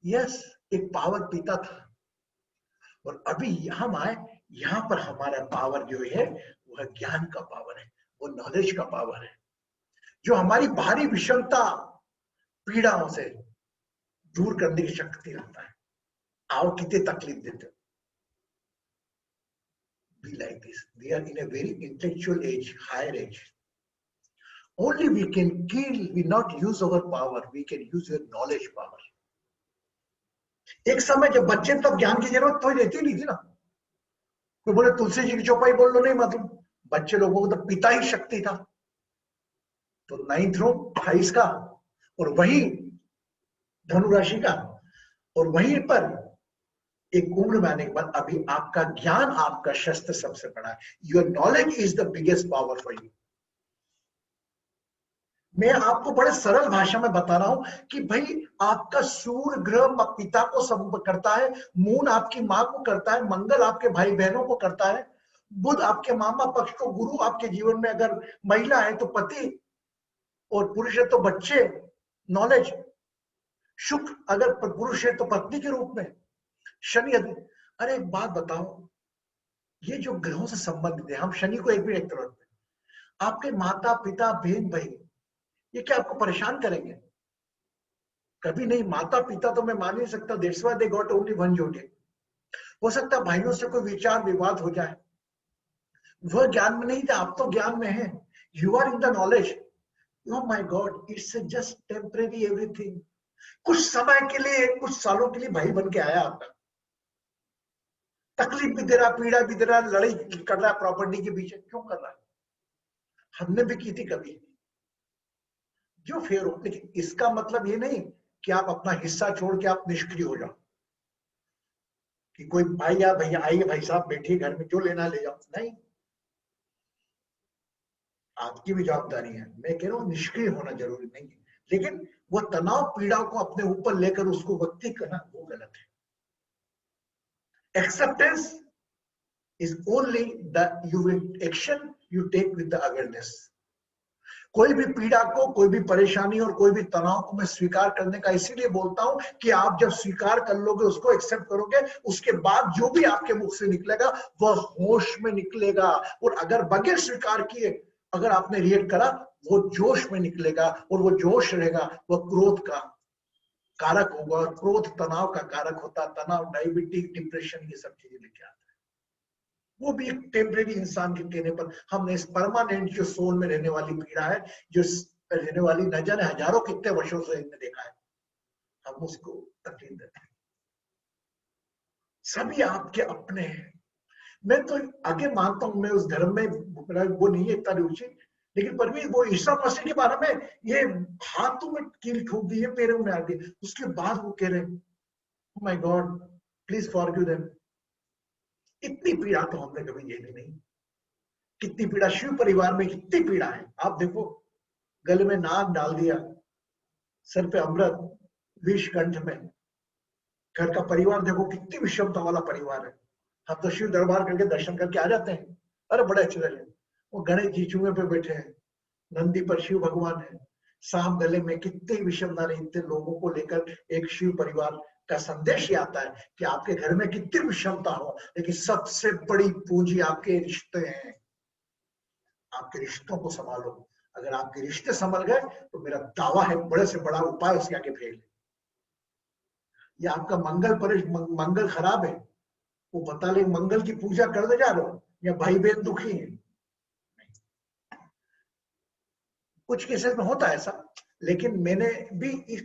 [SPEAKER 1] यस, एक पावर पिता था। और अभी हम आए, यहाँ पर हमारा पावर जो है वह ज्ञान का पावर है, वो नॉलेज का पावर है, जो हमारी बाहरी विषमता पीड़ाओं से दूर करने की शक्ति रखता है। आओ कितनी तकलीफ देते हो। Be like this. We are in a very intellectual age, higher age. Only we can kill, we not use our power, we can use your knowledge power. एक समय जब बच्चे तब ज्ञान की जरूरत तो रहती नहीं थी ना। कोई बोले तुलसी जी की चौपाई बोल लो, नहीं मतलब बच्चे लोगों को तो पिता ही शक्ति था। तो 9th रूम 28 का, और वही धनु राशि का, और वहीं पर एक उम्र में आने के बाद अभी आपका ज्ञान आपका शस्त्र सबसे बड़ा है। Your knowledge is the biggest power for you. मैं आपको बड़े सरल भाषा में बता रहा हूं कि भाई आपका सूर्य ग्रह पिता को करता है, मून आपकी मां को करता है, मंगल आपके भाई बहनों को करता है, बुध आपके मामा पक्ष को, गुरु आपके जीवन में अगर महिला है तो पति, और पुरुष है तो बच्चे, नॉलेज, शुक्र अगर पुरुष है तो पत्नी के रूप में, शनि। अरे एक बात बताओ, ये जो ग्रहों से संबंधित है, हम शनि को एक भी एक तरफ में, आपके माता पिता बहन भाई ये क्या आपको परेशान करेंगे? कभी नहीं। माता पिता तो मैं मान नहीं सकता, that's why they got only one जोड़े। हो सकता है भाइयों से कोई विचार विवाद हो जाए, वह ज्ञान में नहीं थे, आप तो ज्ञान में हैं, you are in the knowledge. Oh my God, it's just temporary everything. कुछ समय के लिए, कुछ सालों के लिए भाई बन के आया आपका, तकलीफ भी दे रहा, पीड़ा भी दे रहा, लड़ाई कर रहा है प्रॉपर्टी के पीछे, क्यों कर रहा है? हमने भी की थी कभी, जो फेयर हो। लेकिन इसका मतलब ये नहीं कि आप अपना हिस्सा छोड़ के आप निष्क्रिय हो जाओ, कि कोई भाई या भैया आइए भाई साहब बैठिए घर में, जो लेना ले जाओ। नहीं, आपकी भी जवाबदारी है। मैं कह रहा हूं निष्क्रिय होना जरूरी नहीं है, लेकिन वो तनाव पीड़ा को अपने ऊपर लेकर उसको व्यक्ति करना वो गलत है। Acceptance is only the action you take with the awareness. कोई भी पीड़ा को, कोई भी परेशानी और कोई भी तनाव को मैं स्वीकार करने का इसीलिए बोलता हूं कि आप जब स्वीकार कर लोगे, उसको एक्सेप्ट करोगे, उसके बाद जो भी आपके मुख से निकलेगा वह होश में निकलेगा। और अगर बगैर स्वीकार किए अगर आपने रिएक्ट करा, वो जोश में निकलेगा, और वो जोश रहेगा वह क्रोध का कारक होगा, और क्रोध तनाव का कारक होता। तनाव डायबिटीज, डिप्रेशन, ये सब चीजें लेके आता है। वो भी एक टेम्परेरी इंसान के कहने पर, हमने इस परमानेंट जो सोल में रहने वाली पीड़ा है, जो रहने वाली न जाने हजारों कितने वर्षों से हमने देखा है, हम उसको तकलीफ देते हैं। सभी आपके अपने हैं। मैं तो आगे मानता हूं, मैं उस धर्म में वो नहीं है इतना रुचि, लेकिन पर भी वो ईसा मसीह के बारे में, ये हाथों में कील ठोक दी है, पैरों में आ गई, उसके बाद वो कह रहे हैं my God please forgive them. इतनी पीड़ा तो हमने कभी झेली नहीं। कितनी पीड़ा शिव परिवार में, कितनी पीड़ा है। आप देखो, गले में नाग डाल दिया, सर पे अमृत, विष कंठ में, घर का परिवार देखो कितनी विषमता वाला परिवार है। हम तो शिव दरबार करके दर्शन करके आ जाते हैं, अरे बड़े अच्छे लगे। वो गणेश जी चूहे पे बैठे हैं, नंदी पर शिव भगवान है, सांप गले में, कितनी विषमता रही। इतने लोगों को लेकर एक शिव परिवार का संदेश ये आता है कि आपके घर में कितनी विषमता हो, लेकिन सबसे बड़ी पूंजी आपके रिश्ते हैं। आपके रिश्तों को संभालो। अगर आपके रिश्ते संभल गए तो मेरा दावा है बड़े से बड़ा उपाय उसके आगे फेल है। या आपका मंगल खराब है, वो बता ले मंगल की पूजा करने जा रहे हो, या भाई बहन दुखी है। कुछ केसेस में होता है ऐसा, लेकिन मैंने भी इस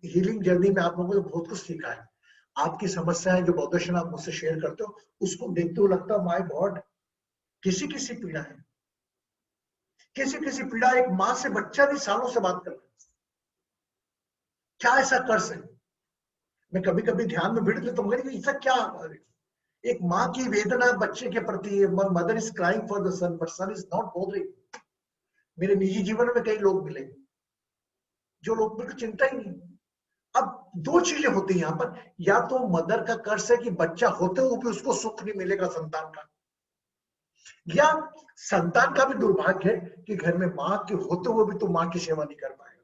[SPEAKER 1] हीलिंग जर्नी में आप लोगों से बहुत कुछ सीखा है। आपकी समस्याएं जो बहुत दर्शन आप मुझसे शेयर करते हो, उसको देखते हुए लगता है माय गॉड, किसी किसी पीड़ा है, किसी किसी पीड़ा। एक माँ से बच्चा भी सालों से बात कर रहा है, क्या ऐसा कर्ज है? मैं कभी कभी ध्यान में भिड़ लेता हूँ, ऐसा क्या? एक माँ की वेदना बच्चे के प्रति, mother is crying for the son but son is not bothering. मेरे निजी जीवन में कई लोग मिले जो लोग मेरे को चिंता ही नहीं। अब दो चीजें होती हैं यहाँ पर, या तो मदर का कर्ज है कि बच्चा होते हुए भी उसको सुख नहीं मिलेगा संतान का, या संतान का भी दुर्भाग्य है कि घर में माँ के होते हुए भी तो माँ की सेवा नहीं कर पाएगा।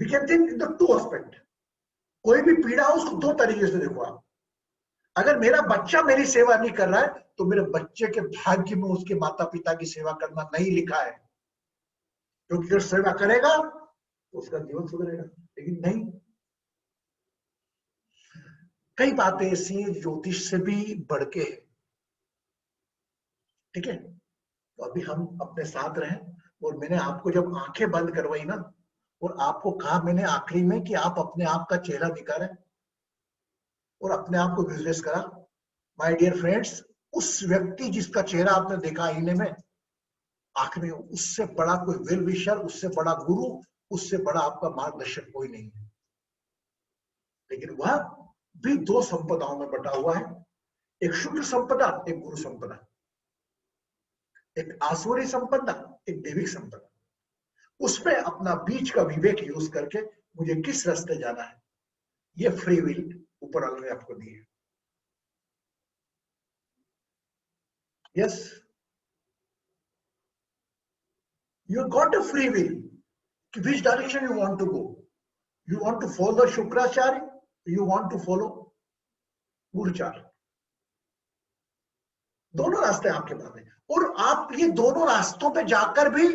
[SPEAKER 1] We can think in the two aspect. कोई भी पीड़ा हो उसको दो तरीके से देखो आप। अगर मेरा बच्चा मेरी सेवा नहीं कर रहा है तो मेरे बच्चे के भाग्य में उसके माता पिता की सेवा करना नहीं लिखा है, क्योंकि अगर सेवा करेगा तो उसका जीवन सुधरेगा, लेकिन नहीं। कई बातें ऐसी ज्योतिष से भी बढ़ के है, ठीक है। तो अभी हम अपने साथ रहें, और मैंने आपको जब आंखें बंद करवाई ना और आपको कहा मैंने आखिरी में कि आप अपने आप का चेहरा दिखाएं और अपने आप को विजुअलाइज करा, माय डियर फ्रेंड्स, उस व्यक्ति जिसका चेहरा आपने देखा आईने में आखिरी में, उससे बड़ा कोई वेल विशर, उससे बड़ा गुरु, उससे बड़ा आपका मार्गदर्शक कोई नहीं है। लेकिन वह भी दो संपदाओं में बटा हुआ है, एक शुक्र संपदा, एक गुरु संपदा, एक आसुरी संपदा, एक दैविक संपदा। उसमें अपना बीच का विवेक यूज करके मुझे किस रास्ते जाना है, ये फ्री विल ऊपर वाले ने आपको दी है। Yes, you got a free will, which direction you want to go. You want to follow Shukracharya, you want to follow Gurucharya, दोनों रास्ते आपके पास है, और आप ये दोनों रास्तों पे जाकर भी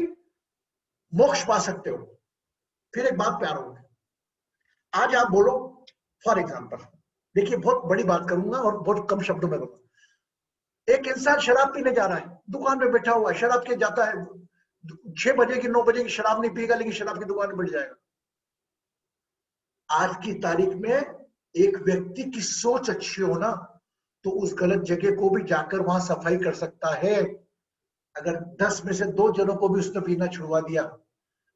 [SPEAKER 1] मोक्ष पा सकते हो। फिर एक बात प्यार होगी, आज आप बोलो फॉर एग्जाम्पल, देखिए बहुत बड़ी बात करूंगा और बहुत कम शब्दों में बोलूंगा। एक इंसान शराब पीने जा रहा है, दुकान पे बैठा हुआ है, शराब के जाता है, 6 बजे की 9 बजे की शराब नहीं पिएगा, लेकिन शराब की दुकान में बैठ जाएगा। आज की तारीख में एक व्यक्ति की सोच अच्छी हो ना तो उस गलत जगह को भी जाकर वहां सफाई कर सकता है। अगर 10 में से 2 जनों को भी उसने पीना छुड़वा दिया,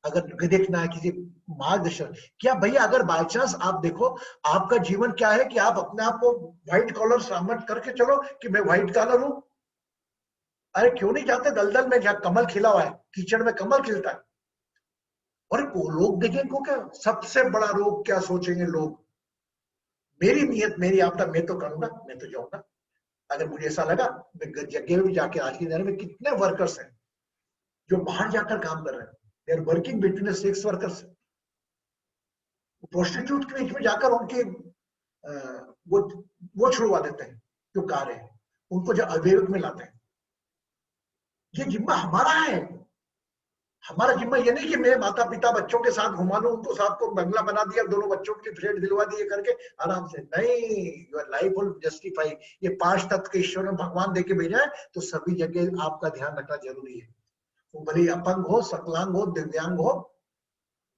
[SPEAKER 1] अगर देखना है किसी मार्गदर्शन, क्या भैया अगर बाय चांस आप देखो आपका जीवन क्या है कि आप अपने आप को व्हाइट कॉलर सामने करके चलो कि मैं व्हाइट कॉलर हूं। अरे क्यों नहीं जाते दलदल में जहां कमल खिला हुआ है, कीचड़ में कमल खिलता है। और वो लोग देखेंगे को क्या, सबसे बड़ा रोग क्या सोचेंगे लोग, मेरी नियत मेरी आपदा, मैं तो करूंगा, मैं तो जाऊंगा। अगर मुझे ऐसा लगा, मैं जगह में जाके, आज की दिन में कितने वर्कर्स हैं जो बाहर जाकर काम कर रहे हैं, they are working between sex workers, prostitute के बीच में जाकर उनके वो छुड़वा देते हैं जो कार्य है, उनको जो अवैध में लाते हैं। ये जिम्मा हमारा है। हमारा जिम्मा ये नहीं कि मैं माता पिता बच्चों के साथ घुमा लूं, उनको साथ को बंगला बना दिया, दोनों बच्चों के लिए फ्लैट दिलवा दिए करके आराम से, नहीं, योर लाइफ विल जस्टिफाई। ये 5 तत्व के ईश्वर ने भगवान देके भेजा है, तो सभी जगह आपका ध्यान रखना जरूरी है। वो भले अपंग हो, सकलांग हो, दिव्यांग हो,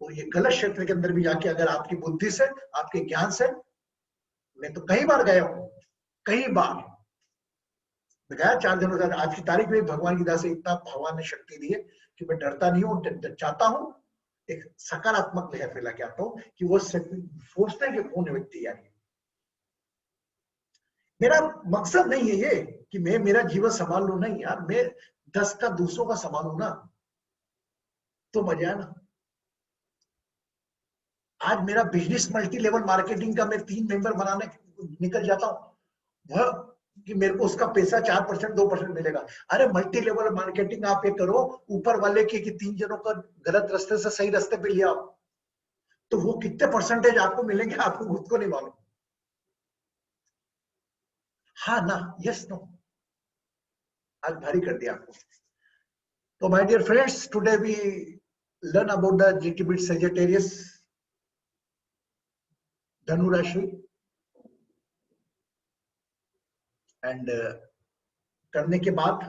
[SPEAKER 1] और ये गलत क्षेत्र के अंदर भी जाके अगर आपकी बुद्धि से, आपके ज्ञान से, मैं तो कई बार गया हूं, कई बार मैं गया 4 दिनों तक। आज की तारीख में भगवान की दया से इतना भगवान ने शक्ति दी है कि मैं डरता नहीं हूँ, चाहता हूँ एक सकारात्मक लहर फैला के आता हूँ कि वो सोचते हैं कि कौन व्यक्ति यार। मेरा मकसद नहीं है ये कि मैं मेरा जीवन संभाल लू, नहीं यार, मैं 10 का दूसरों का संभालू ना तो मजा है ना। आज मेरा बिजनेस मल्टी लेवल मार्केटिंग का, मैं 3 मेंबर बनाने निकल जाता हूँ, वह कि मेरे को उसका पैसा 4% 2% मिलेगा। अरे मल्टी लेवल मार्केटिंग आप ये करो ऊपर वाले की कि 3 जनों का गलत रास्ते से सही रास्ते पे ले आओ, तो वो कितने परसेंटेज आपको मिलेंगे आपको खुद को नहीं मालूम। हाँ ना, यस नो, आज भारी कर दिया आपको। तो my dear friends, today we learn about the little bit Sagittarius, धनु राशि, एंड करने के बाद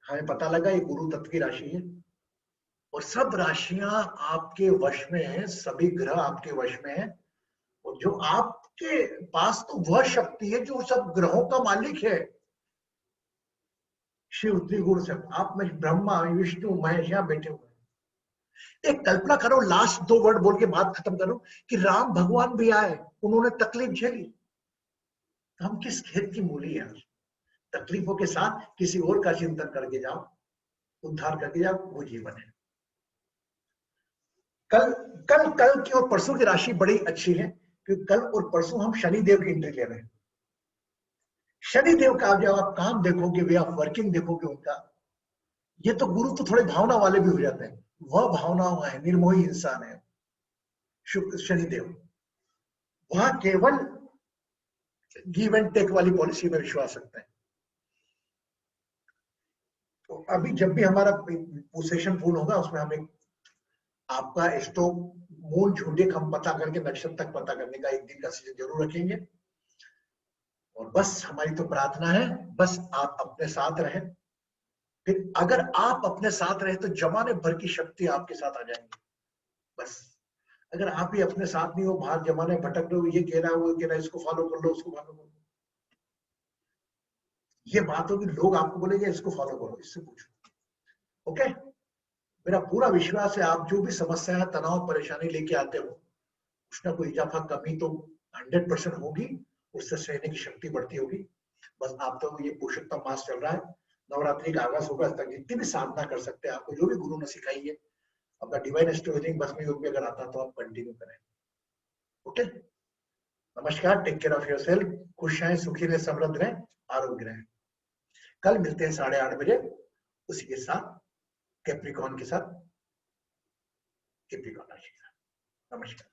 [SPEAKER 1] हमें पता लगा ये गुरु तत्व की राशि है, और सब राशियां आपके वश में है, सभी ग्रह आपके वश में है, और जो आपके पास तो वह शक्ति है जो सब ग्रहों का मालिक है, शिव त्रिगुण से। आप में ब्रह्मा विष्णु महेश यहां बैठे हुए। एक कल्पना करो, लास्ट 2 वर्ड बोल के बात खत्म करो, कि राम भगवान भी आए, उन्होंने तकलीफ झेली, तो हम किस खेत की मूली यार। तकलीफों के साथ किसी और का चिंतन करके जाओ, उद्धार करके जाओ, वो जीवन है। कल कल कल की और परसों की राशि बड़ी अच्छी है, क्योंकि कल और परसों हम शनि देव की एंट्री ले रहे हैं। शनि देव का जब आप काम देखोगे, वे आप वर्किंग देखोगे उनका, ये तो गुरु तो थोड़े भावना वाले भी हो जाते हैं, वह भावनाओं है, निर्मोही इंसान है। शुक्र शनिदेव, वहां केवल गिव एंड टेक वाली पॉलिसी में विश्वास रखते हैं। तो अभी जब भी हमारा सेशन पूर्ण होगा उसमें हम एक आपका स्टॉक मूल झूठे हम पता करके नक्षत्र तक पता करने का एक दिन का सीजन जरूर रखेंगे। और बस हमारी तो प्रार्थना है, बस आप अपने साथ रहें। फिर अगर आप अपने साथ रहे तो जमाने भर की शक्ति आपके साथ आ जाएंगी। बस अगर आप ही अपने साथ नहीं हो, बाहर जमाने भटक रहे हो, ये कह रहा है वो कह रहा है, इसको फॉलो कर लो उसको फॉलो कर लो, ये बात होगी लोग आपको बोलेंगे इसको फॉलो करो, इससे पूछो। ओके, मेरा पूरा विश्वास है आप जो भी समस्याएं तनाव परेशानी लेके आते हो कुछ ना कोई इजाफा कमी तो 100% होगी, उससे सहने की शक्ति बढ़ती होगी। बस आप तो ये पुरुषोत्तम मास चल रहा है, नवरात्रि का आगाज होगा तक जितनी भी साधना कर सकते हैं आपको जो भी गुरु ने सिखाई है, अपना डिवाइन स्टोरिंग भस्म योग में अगर आता तो आप कंटिन्यू करें। ओके, नमस्कार, टेक केयर ऑफ योरसेल्फ, खुश रहें, सुखी रहें, समृद्ध रहें, आरोग्य रहें। कल मिलते हैं 8:30 बजे उसी के साथ, कैप्रिकॉन के साथ, कैप्रिकॉन राशि का। नमस्कार।